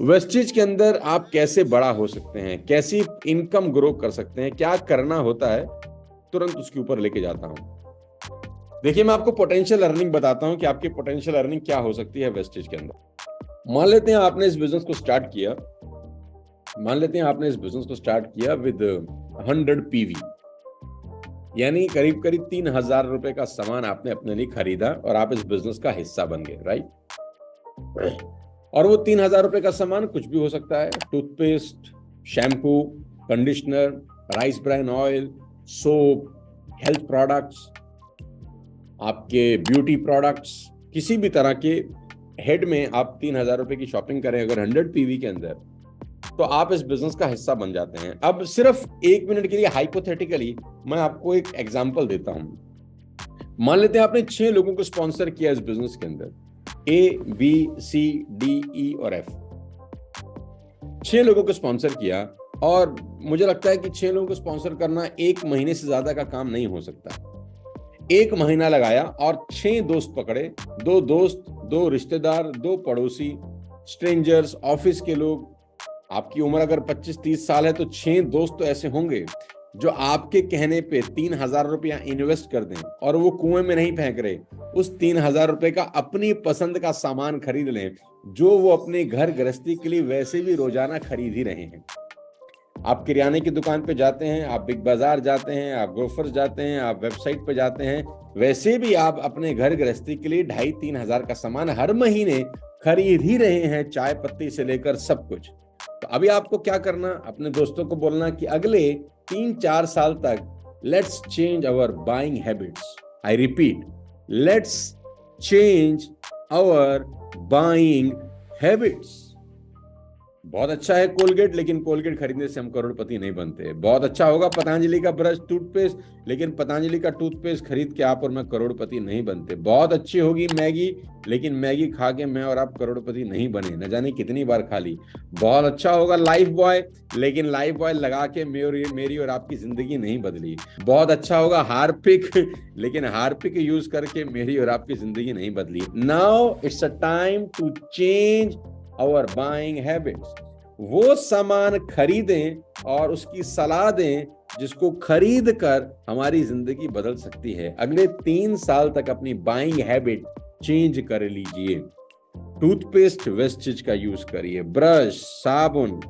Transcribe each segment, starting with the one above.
Wastage के अंदर आप कैसे बड़ा हो सकते हैं, कैसी इनकम ग्रो कर सकते हैं, क्या करना होता है, तुरंत उसके ऊपर लेके जाता हूं। देखिए, मैं आपको पोटेंशियल अर्निंग बताता हूं कि आपकी पोटेंशियल अर्निंग क्या हो सकती है वेस्टेज के अंदर। मान लेते हैं आपने इस बिजनेस को स्टार्ट किया। विद 100 पीवी, यानी करीब करीब 3,000 रुपए का सामान आपने अपने लिए खरीदा और आप इस बिजनेस का हिस्सा बन गए, राइट। और वो 3,000 रुपए का सामान कुछ भी हो सकता है। Toothpaste, shampoo, conditioner, rice bran oil, soap, health products, आपके ब्यूटी प्रोडक्ट्स, किसी भी तरह के हेड में आप 3,000 रुपए की शॉपिंग करें अगर 100 पीवी के अंदर, तो आप इस बिजनेस का हिस्सा बन जाते हैं। अब सिर्फ 1 मिनट के लिए हाइपोथेटिकली मैं आपको एक एग्जांपल देता हूं। मान लेते हैं आपने 6 लोगों को स्पॉन्सर किया इस बिजनेस के अंदर, ABCDE और F। 6 लोगों को स्पॉन्सर किया और मुझे लगता है कि 6 लोगों को स्पॉन्सर करना 1 महीने से ज्यादा का काम नहीं हो सकता। 1 महीना लगाया और 6 दोस्त पकड़े, 2 दोस्त, 2 रिश्तेदार, 2 पड़ोसी, स्ट्रेंजर्स, ऑफिस के लोग। आपकी उम्र अगर 25-30 साल है तो 6 दोस्त तो ऐसे होंगे जो आपके कहने पे 3,000 रुपया इन्वेस्ट कर दें और वो कुएं में नहीं फेंक रहे, उस 3,000 रुपए का अपनी पसंद का सामान खरीद लें जो वो अपने घर गृहस्थी के लिए वैसे भी रोजाना खरीद ही रहे हैं। आप किराने की दुकान पे जाते हैं, आप बिग बाजार जाते हैं, आप ग्रोफर्स जाते हैं, आप वेबसाइट पे जाते हैं, वैसे भी आप अपने घर गृहस्थी के लिए 2,500-3 हजार का सामान हर महीने खरीद ही रहे हैं, चाय पत्ती से लेकर सब कुछ। तो अभी आपको क्या करना, अपने दोस्तों को बोलना कि अगले 3-4 साल तक let's change our buying habits. I repeat, let's change our buying habits. बहुत अच्छा है कोलगेट, लेकिन कोलगेट खरीदने से हम करोड़पति नहीं बनते। बहुत अच्छा होगा पतंजलि का ब्रश, टूथपेस्ट, लेकिन पतंजलि का टूथपेस्ट खरीद के आप और मैं करोड़पति नहीं बनते। बहुत अच्छी होगी मैगी, लेकिन मैगी खा के मैं और आप करोड़पति नहीं बने, न जाने कितनी बार खा ली। बहुत अच्छा होगा लाइफ बॉय, लेकिन लाइफ बॉय लगा के मेरी और आपकी जिंदगी नहीं बदली। बहुत अच्छा होगा हार्पिक, लेकिन हार्पिक यूज करके मेरी और आपकी जिंदगी नहीं बदली। Now it's a time to change our buying habits. वो सामान खरीदें और उसकी सलाह दें जिसको खरीद कर हमारी जिंदगी बदल सकती है। अगले 3 साल तक अपनी बाइंग हैबिट चेंज कर लीजिए। टूथपेस्ट वेस्टेज का यूज करिए, ब्रश, साबुन,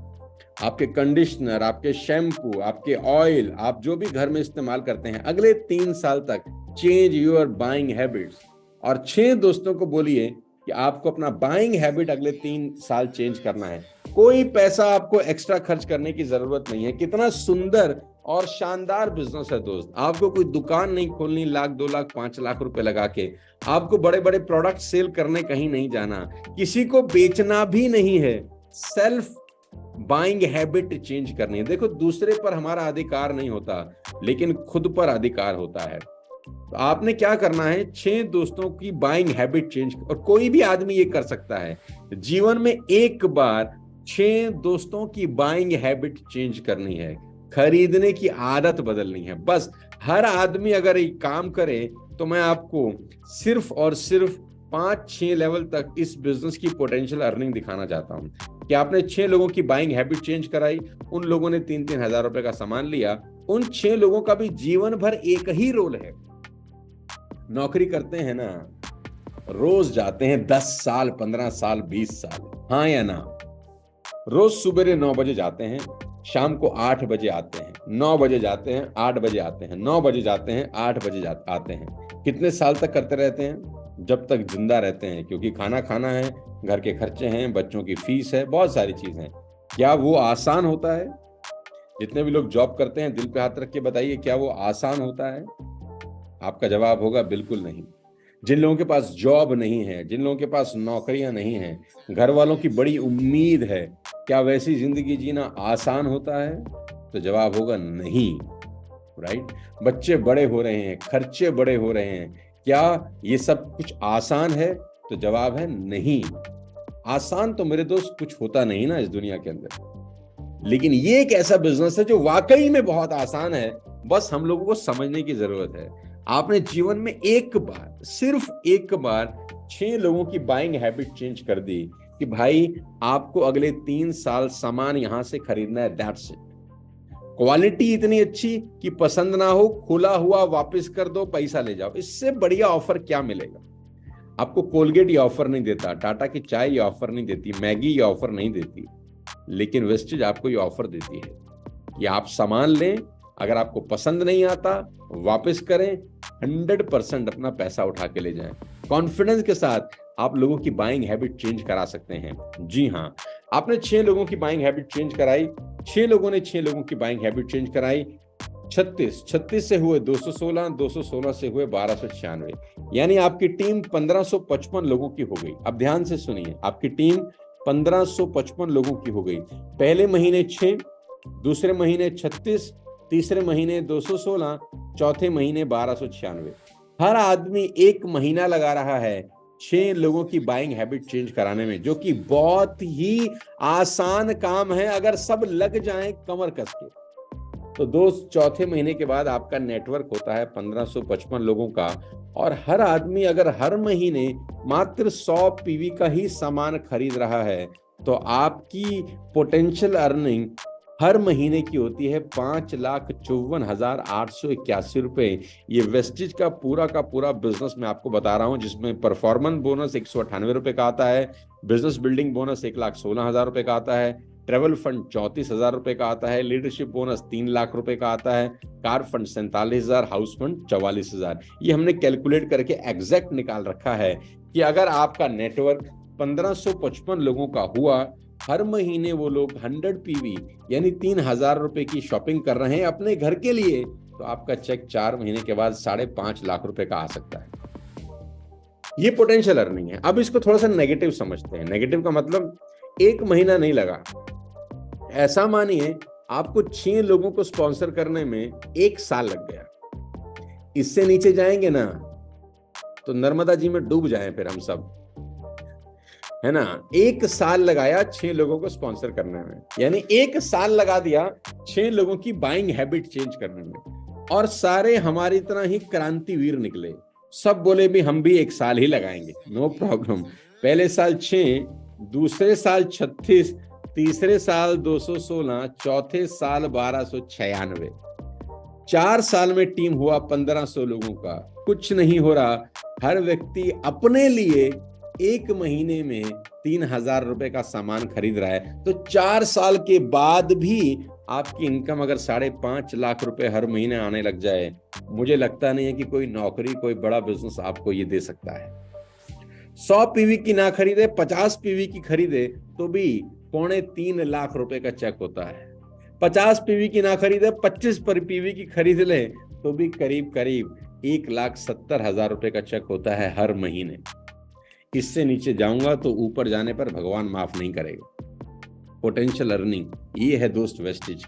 आपके कंडीशनर, आपके शैम्पू, आपके ऑयल, आप जो भी घर में इस्तेमाल करते हैं, अगले 3 साल तक चेंज योर बाइंग हैबिट्स। और 6 दोस्तों को बोलिए कि आपको अपना बाइंग हैबिट अगले 3 साल चेंज करना है। कोई पैसा आपको एक्स्ट्रा खर्च करने की जरूरत नहीं है। कितना सुंदर और शानदार बिजनेस है दोस्त। आपको कोई दुकान नहीं खोलनी 1,00,000, 2,00,000, 5,00,000 रुपए लगा के। आपको बड़े बड़े प्रोडक्ट सेल करने कहीं नहीं जाना, किसी को बेचना भी नहीं है। सेल्फ बाइंग हैबिट चेंज करनी है। देखो, दूसरे पर हमारा अधिकार नहीं होता, लेकिन खुद पर अधिकार होता है। तो आपने क्या करना है, 6 दोस्तों की बाइंग हैबिट चेंज, और कोई भी आदमी ये कर सकता है। जीवन में एक बार 6 दोस्तों की बाइंग हैबिट चेंज करनी है, खरीदने की आदत बदलनी है। बस हर आदमी अगर एक काम करे तो मैं आपको सिर्फ और सिर्फ 5-6 लेवल तक इस बिजनेस की पोटेंशियल अर्निंग दिखाना चाहता हूं कि आपने 6 लोगों की बाइंग हैबिट चेंज कराई, उन लोगों ने 3-3 हजार रुपए का सामान लिया। उन 6 लोगों का भी जीवन भर एक ही रोल है। नौकरी करते हैं ना, रोज जाते हैं 10 साल, 15 साल, 20 साल, हाँ या ना? रोज सुबह 9 बजे जाते हैं, शाम को 8 बजे आते हैं, 9 बजे जाते हैं, 8 बजे आते हैं, 9 बजे जाते हैं, 8 बजे आते हैं। कितने साल तक करते रहते हैं? जब तक जिंदा रहते हैं, क्योंकि खाना खाना है, घर के खर्चे हैं, बच्चों की फीस है, बहुत सारी चीजें हैं। क्या वो आसान होता है? जितने भी लोग जॉब करते हैं, दिल पे हाथ रख के बताइए, क्या वो आसान होता है? आपका जवाब होगा बिल्कुल नहीं। जिन लोगों के पास जॉब नहीं है, जिन लोगों के पास नौकरियां नहीं हैं, घर वालों की बड़ी उम्मीद है, क्या वैसी जिंदगी जीना आसान होता है? तो जवाब होगा नहीं, राइट। बच्चे बड़े हो रहे हैं, खर्चे बड़े हो रहे हैं, क्या ये सब कुछ आसान है? तो जवाब है नहीं। आसान तो मेरे दोस्त कुछ होता नहीं ना इस दुनिया के अंदर, लेकिन ये एक ऐसा बिजनेस है जो वाकई में बहुत आसान है। बस हम लोगों को समझने की जरूरत है। आपने जीवन में एक बार, सिर्फ एक बार 6 लोगों की बाइंग हैबिट चेंज कर दी, कि भाई आपको अगले 3 साल सामान यहां से खरीदना है, दैट्स इट। क्वालिटी इतनी अच्छी कि पसंद ना हो, खुला हुआ वापस कर दो, पैसा ले जाओ। इससे बढ़िया ऑफर क्या मिलेगा? आपको कोलगेट ये ऑफर नहीं देता, टाटा की चाय ये ऑफर नहीं देती, मैगी ये ऑफर नहीं देती, लेकिन वेस्टेज आपको ये ऑफर देती है कि आप सामान लें, अगर आपको पसंद नहीं आता वापस करें, 100% अपना पैसा उठा के ले जाएं। कॉन्फिडेंस के साथ आप लोगों की बाइंग हैबिट चेंज करा सकते हैं। जी हाँ, आपने 6 लोगों की बाइंग हैबिट चेंज कराई, 6 लोगों ने 6 लोगों की बाइंग हैबिट चेंज कराई। 36 से हुए 216, 216 से हुए 1296, यानी आपकी टीम 1555 लोगों की हो गई। अब ध्यान से सुनिए, आपकी टीम 1555 लोगों की हो गई। पहले महीने 6, दूसरे महीने 36, तीसरे महीने 216, चौथे महीने 1296। हर आदमी 1 महीना लगा रहा है 6 लोगों की बाइंग हैबिट चेंज कराने में, जो कि बहुत ही आसान काम है अगर सब लग जाएं कमर कस के। तो चौथे महीने के बाद आपका नेटवर्क होता है 1555 लोगों का, और हर आदमी अगर हर महीने मात्र 100 पीवी का ही सामान खरीद रहा है, तो आपकी पोटेंशियल अर्निंग हर महीने की होती है 5,54,881 रुपए। ये वेस्टेज का पूरा बिजनेस मैं आपको बता रहा हूं, जिसमें परफॉर्मेंस बोनस 198 रुपए का आता है, बिजनेस बिल्डिंग बोनस 1,16,000 रुपए का आता है, ट्रेवल फंड 34,000 रुपए का आता है, लीडरशिप बोनस 3 लाख रुपए का आता है, कार फंड 47,000, हाउस फंड 44,000। ये हमने कैलकुलेट करके एग्जैक्ट निकाल रखा है कि अगर आपका नेटवर्क 1555 लोगों का हुआ, हर महीने वो लोग 100 पीवी यानी 3,000 रुपए की शॉपिंग कर रहे हैं अपने घर के लिए, तो आपका चेक 4 महीने के बाद 5.5 लाख रुपए का आ सकता है। ये पोटेंशियल अर्निंग है। अब इसको थोड़ा सा नेगेटिव समझते हैं। नेगेटिव का मतलब 1 महीना नहीं लगा, ऐसा मानिए आपको 6 लोगों को स्पॉन्सर करने में 1 साल लग गया। इससे नीचे जाएंगे ना तो नर्मदा जी में डूब जाएं फिर हम सब, है ना। 1 साल लगाया 6 लोगों को स्पॉन्सर करने में, यानी 1 साल लगा दिया 6 लोगों की बाइंग हैबिट चेंज करने में, और सारे हमारी तरह ही क्रांतिवीर निकले। सब बोले भी हम भी 1 साल ही लगाएंगे, नो प्रॉब्लम। पहले साल 6, दूसरे साल 36, तीसरे साल 216, चौथे साल 1296। 4 साल में टीम हुआ 1500 लोगों का। कुछ नहीं हो रहा, हर व्यक्ति अपने लिए 1 महीने में 3,000 रुपए का सामान खरीद रहा है। तो 4 साल के बाद भी आपकी इनकम अगर 5.5 लाख रुपए हर महीने आने लग जाए, मुझे लगता नहीं है कि कोई नौकरी, कोई बड़ा बिजनेस आपको ये दे सकता है। 100 पीवी की ना खरीदे, 50 पीवी की खरीदे तो भी 2.25 लाख रुपए का चेक होता है। 50 पीवी की ना खरीदे, 25 पर पीवी की खरीद ले तो भी करीब 1,70,000 रुपए का चेक होता है हर महीने। इससे नीचे जाऊंगा तो ऊपर जाने पर भगवान माफ नहीं करेगा। पोटेंशियल अर्निंग ये है दोस्त वेस्टेज।